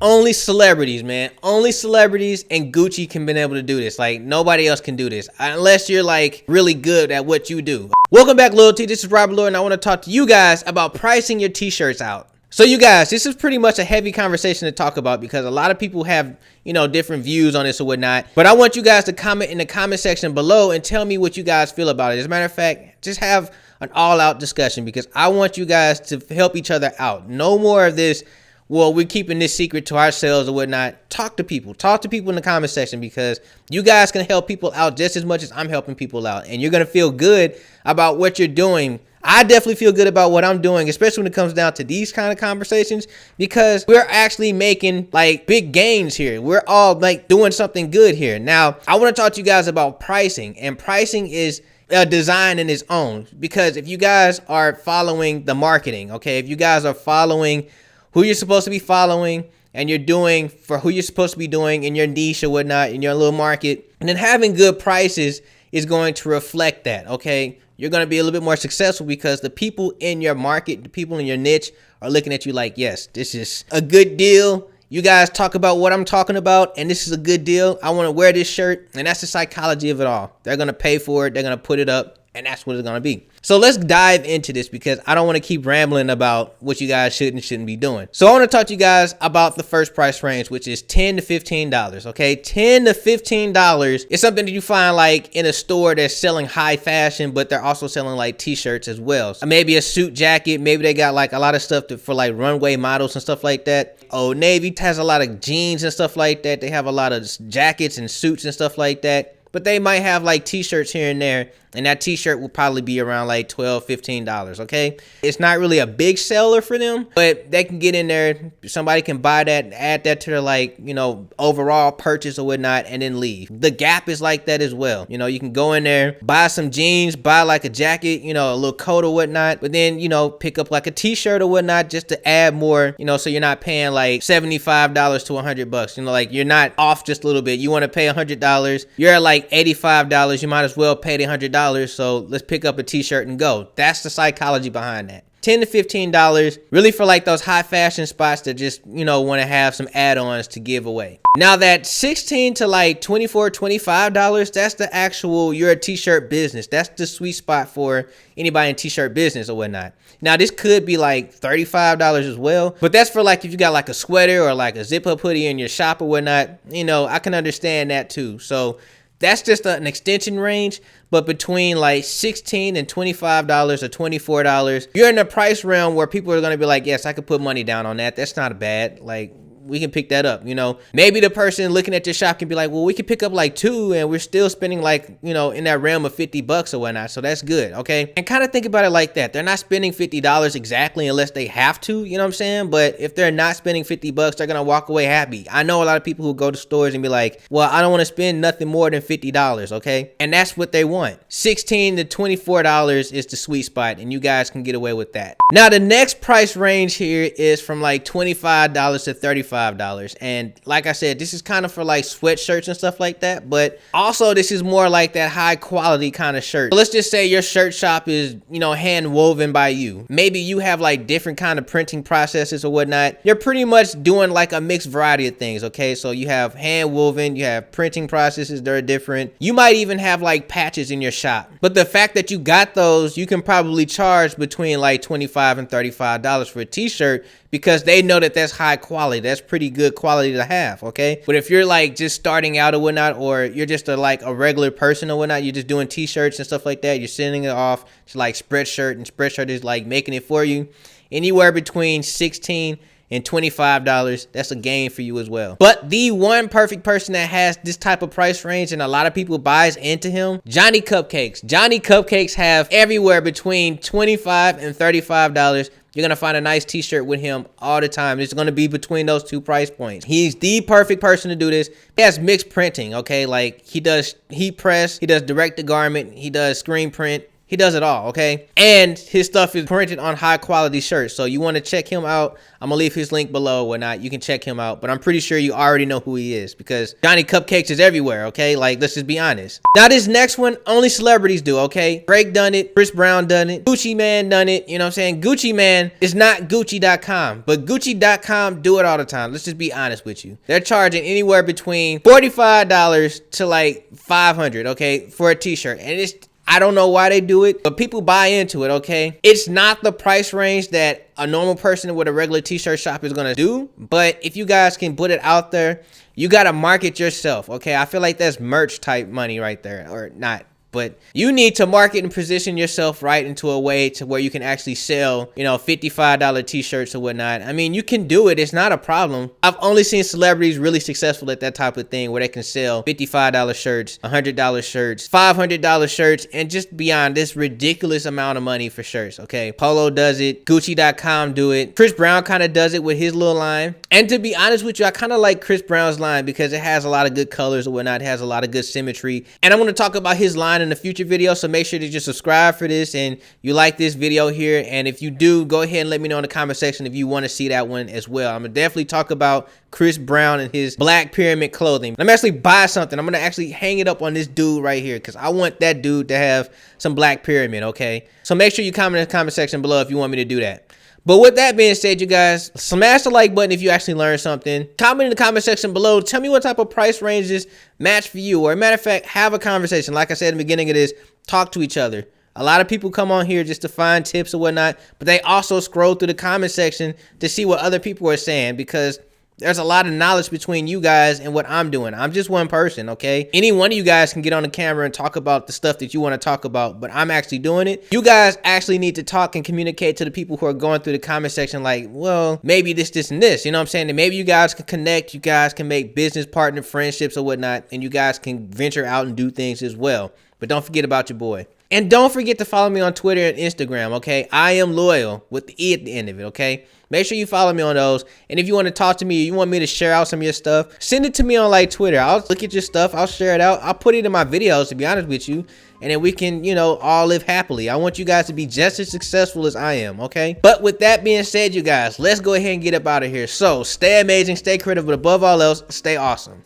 Only celebrities, man. Only celebrities and Gucci can been able to do this. Like, nobody else can do this unless you're like really good at what you do. Welcome back, Loyalty. This is Robert Lord, and I want to talk to you guys about pricing your t-shirts out. So you guys, this is pretty much a heavy conversation to talk about because a lot of people have, different views on this or whatnot. But I want you guys to comment in the comment section below and tell me what you guys feel about it. As a matter of fact, just have an all-out discussion because I want you guys to help each other out. No more of this, well, we're keeping this secret to ourselves or whatnot. Talk to people in the comment section because you guys can help people out just as much as I'm helping people out. And you're going to feel good about what you're doing. I definitely feel good about what I'm doing, especially when it comes down to these kind of conversations, because we're actually making like big gains here. We're all like doing something good here. Now, I want to talk to you guys about pricing, and pricing is a design in its own, because if you guys are following the marketing, okay, if you guys are following who you're supposed to be following and you're doing for who you're supposed to be doing in your niche or whatnot, in your little market, and then having good prices is going to reflect that, okay? You're going to be a little bit more successful because the people in your market, the people in your niche are looking at you like, yes, this is a good deal. You guys talk about what I'm talking about, and this is a good deal. I want to wear this shirt, and that's the psychology of it all. They're going to pay for it. They're going to put it up, and that's what it's going to be. So let's dive into this because I don't want to keep rambling about what you guys should and shouldn't be doing. So I want to talk to you guys about the first price range, which is $10 to $15, okay? $10 to $15 is something that you find like in a store that's selling high fashion, but they're also selling like t-shirts as well. So maybe a suit jacket, maybe they got like a lot of stuff for like runway models and stuff like that. Old Navy has a lot of jeans and stuff like that. They have a lot of jackets and suits and stuff like that. But they might have like t-shirts here and there, and that t-shirt will probably be around like $12, $15, okay? It's not really a big seller for them, but they can get in there. Somebody can buy that, add that to their like, overall purchase or whatnot, and then leave. The Gap is like that as well. You can go in there, buy some jeans, buy like a jacket, a little coat or whatnot, but then, pick up like a t-shirt or whatnot just to add more, so you're not paying like $75 to $100. Like you're not off just a little bit. You want to pay $100. You're at like $85. You might as well pay the $100. So let's pick up a t-shirt and go. That's the psychology behind that. $10 to $15 really for like those high fashion spots that just, want to have some add-ons to give away. Now that $16 to like $24, $25, that's the actual, you're a t-shirt business. That's the sweet spot for anybody in t-shirt business or whatnot. Now this could be like $35 as well, but that's for like if you got like a sweater or like a zip-up hoodie in your shop or whatnot, I can understand that too. So that's just an extension range, but between like $16 and $25 or $24, you're in the price realm where people are going to be like, yes, I could put money down on that. That's not bad. Like, we can pick that up, Maybe the person looking at your shop can be like, well, we could pick up like two and we're still spending like, in that realm of $50 or whatnot. So that's good, okay? And kind of think about it like that. They're not spending $50 exactly unless they have to, you know what I'm saying? But if they're not spending $50, they're going to walk away happy. I know a lot of people who go to stores and be like, well, I don't want to spend nothing more than $50, okay? And that's what they want. $16 to $24 is the sweet spot, and you guys can get away with that. Now, the next price range here is from like $25 to $35. And like I said, this is kind of for like sweatshirts and stuff like that, but also this is more like that high quality kind of shirt. So let's just say your shirt shop is, hand woven by you. Maybe you have like different kind of printing processes or whatnot. You're pretty much doing like a mixed variety of things, okay? So you have hand woven, you have printing processes that are different. You might even have like patches in your shop. But the fact that you got those, you can probably charge between like $25 and $35 for a t-shirt because they know that that's high quality. That's pretty good quality to have, okay? But if you're like just starting out or whatnot, or you're just like a regular person or whatnot, you're just doing t-shirts and stuff like that, you're sending it off to like Spreadshirt, and Spreadshirt is like making it for you. Anywhere between $16 and $25, that's a gain for you as well. But the one perfect person that has this type of price range and a lot of people buys into him, Johnny Cupcakes. Johnny Cupcakes have everywhere between $25 and $35. You're going to find a nice t-shirt with him all the time. It's going to be between those two price points. He's the perfect person to do this. He has mixed printing, okay? Like he does heat press, he does direct to garment, he does screen print. He does it all, okay? And his stuff is printed on high quality shirts. So you want to check him out. I'm gonna leave his link below or whatnot. You can check him out. But I'm pretty sure you already know who he is because Johnny Cupcakes is everywhere, okay? Like, let's just be honest. Now this next one, only celebrities do, okay? Drake done it, Chris Brown done it, Gucci Man done it, you know what I'm saying? Gucci Man is not Gucci.com, but Gucci.com do it all the time. Let's just be honest with you. They're charging anywhere between $45 to like $500, okay, for a t-shirt. And I don't know why they do it, but people buy into it, okay? It's not the price range that a normal person with a regular t-shirt shop is gonna do, but if you guys can put it out there, you gotta market yourself, okay? I feel like that's merch type money right there, or not. But you need to market and position yourself right into a way to where you can actually sell, you know, $55 t-shirts or whatnot. I mean, you can do it. It's not a problem. I've only seen celebrities really successful at that type of thing where they can sell $55 shirts, $100 shirts, $500 shirts, and just beyond this ridiculous amount of money for shirts, okay? Polo does it. Gucci.com do it. Chris Brown kind of does it with his little line. And to be honest with you, I kind of like Chris Brown's line because it has a lot of good colors or whatnot. It has a lot of good symmetry. And I'm going to talk about his line in a future video, so make sure that you subscribe for this and you like this video here. And if you do, go ahead and let me know in the comment section if you want to see that one as well. I'm gonna definitely talk about Chris Brown and his black pyramid clothing. I'm actually buy something. I'm gonna actually hang it up on this dude right here because I want that dude to have some black pyramid, okay? So make sure you comment in the comment section below if you want me to do that. But with that being said, you guys, smash the like button if you actually learned something. Comment in the comment section below. Tell me what type of price ranges match for you. Or a matter of fact, have a conversation. Like I said in the beginning of this, talk to each other. A lot of people come on here just to find tips or whatnot, but they also scroll through the comment section to see what other people are saying because there's a lot of knowledge between you guys and what I'm doing. I'm just one person, okay? Any one of you guys can get on the camera and talk about the stuff that you want to talk about, but I'm actually doing it. You guys actually need to talk and communicate to the people who are going through the comment section like, well, maybe this, and this. You know what I'm saying? And maybe you guys can connect. You guys can make business partner friendships or whatnot, and you guys can venture out and do things as well. But don't forget about your boy. And don't forget to follow me on Twitter and Instagram, okay? I am Loyal with the E at the end of it, okay? Make sure you follow me on those. And if you want to talk to me, you want me to share out some of your stuff, send it to me on like Twitter. I'll look at your stuff. I'll share it out. I'll put it in my videos, to be honest with you. And then we can, you know, all live happily. I want you guys to be just as successful as I am, okay? But with that being said, you guys, let's go ahead and get up out of here. So stay amazing, stay creative, but above all else, stay awesome.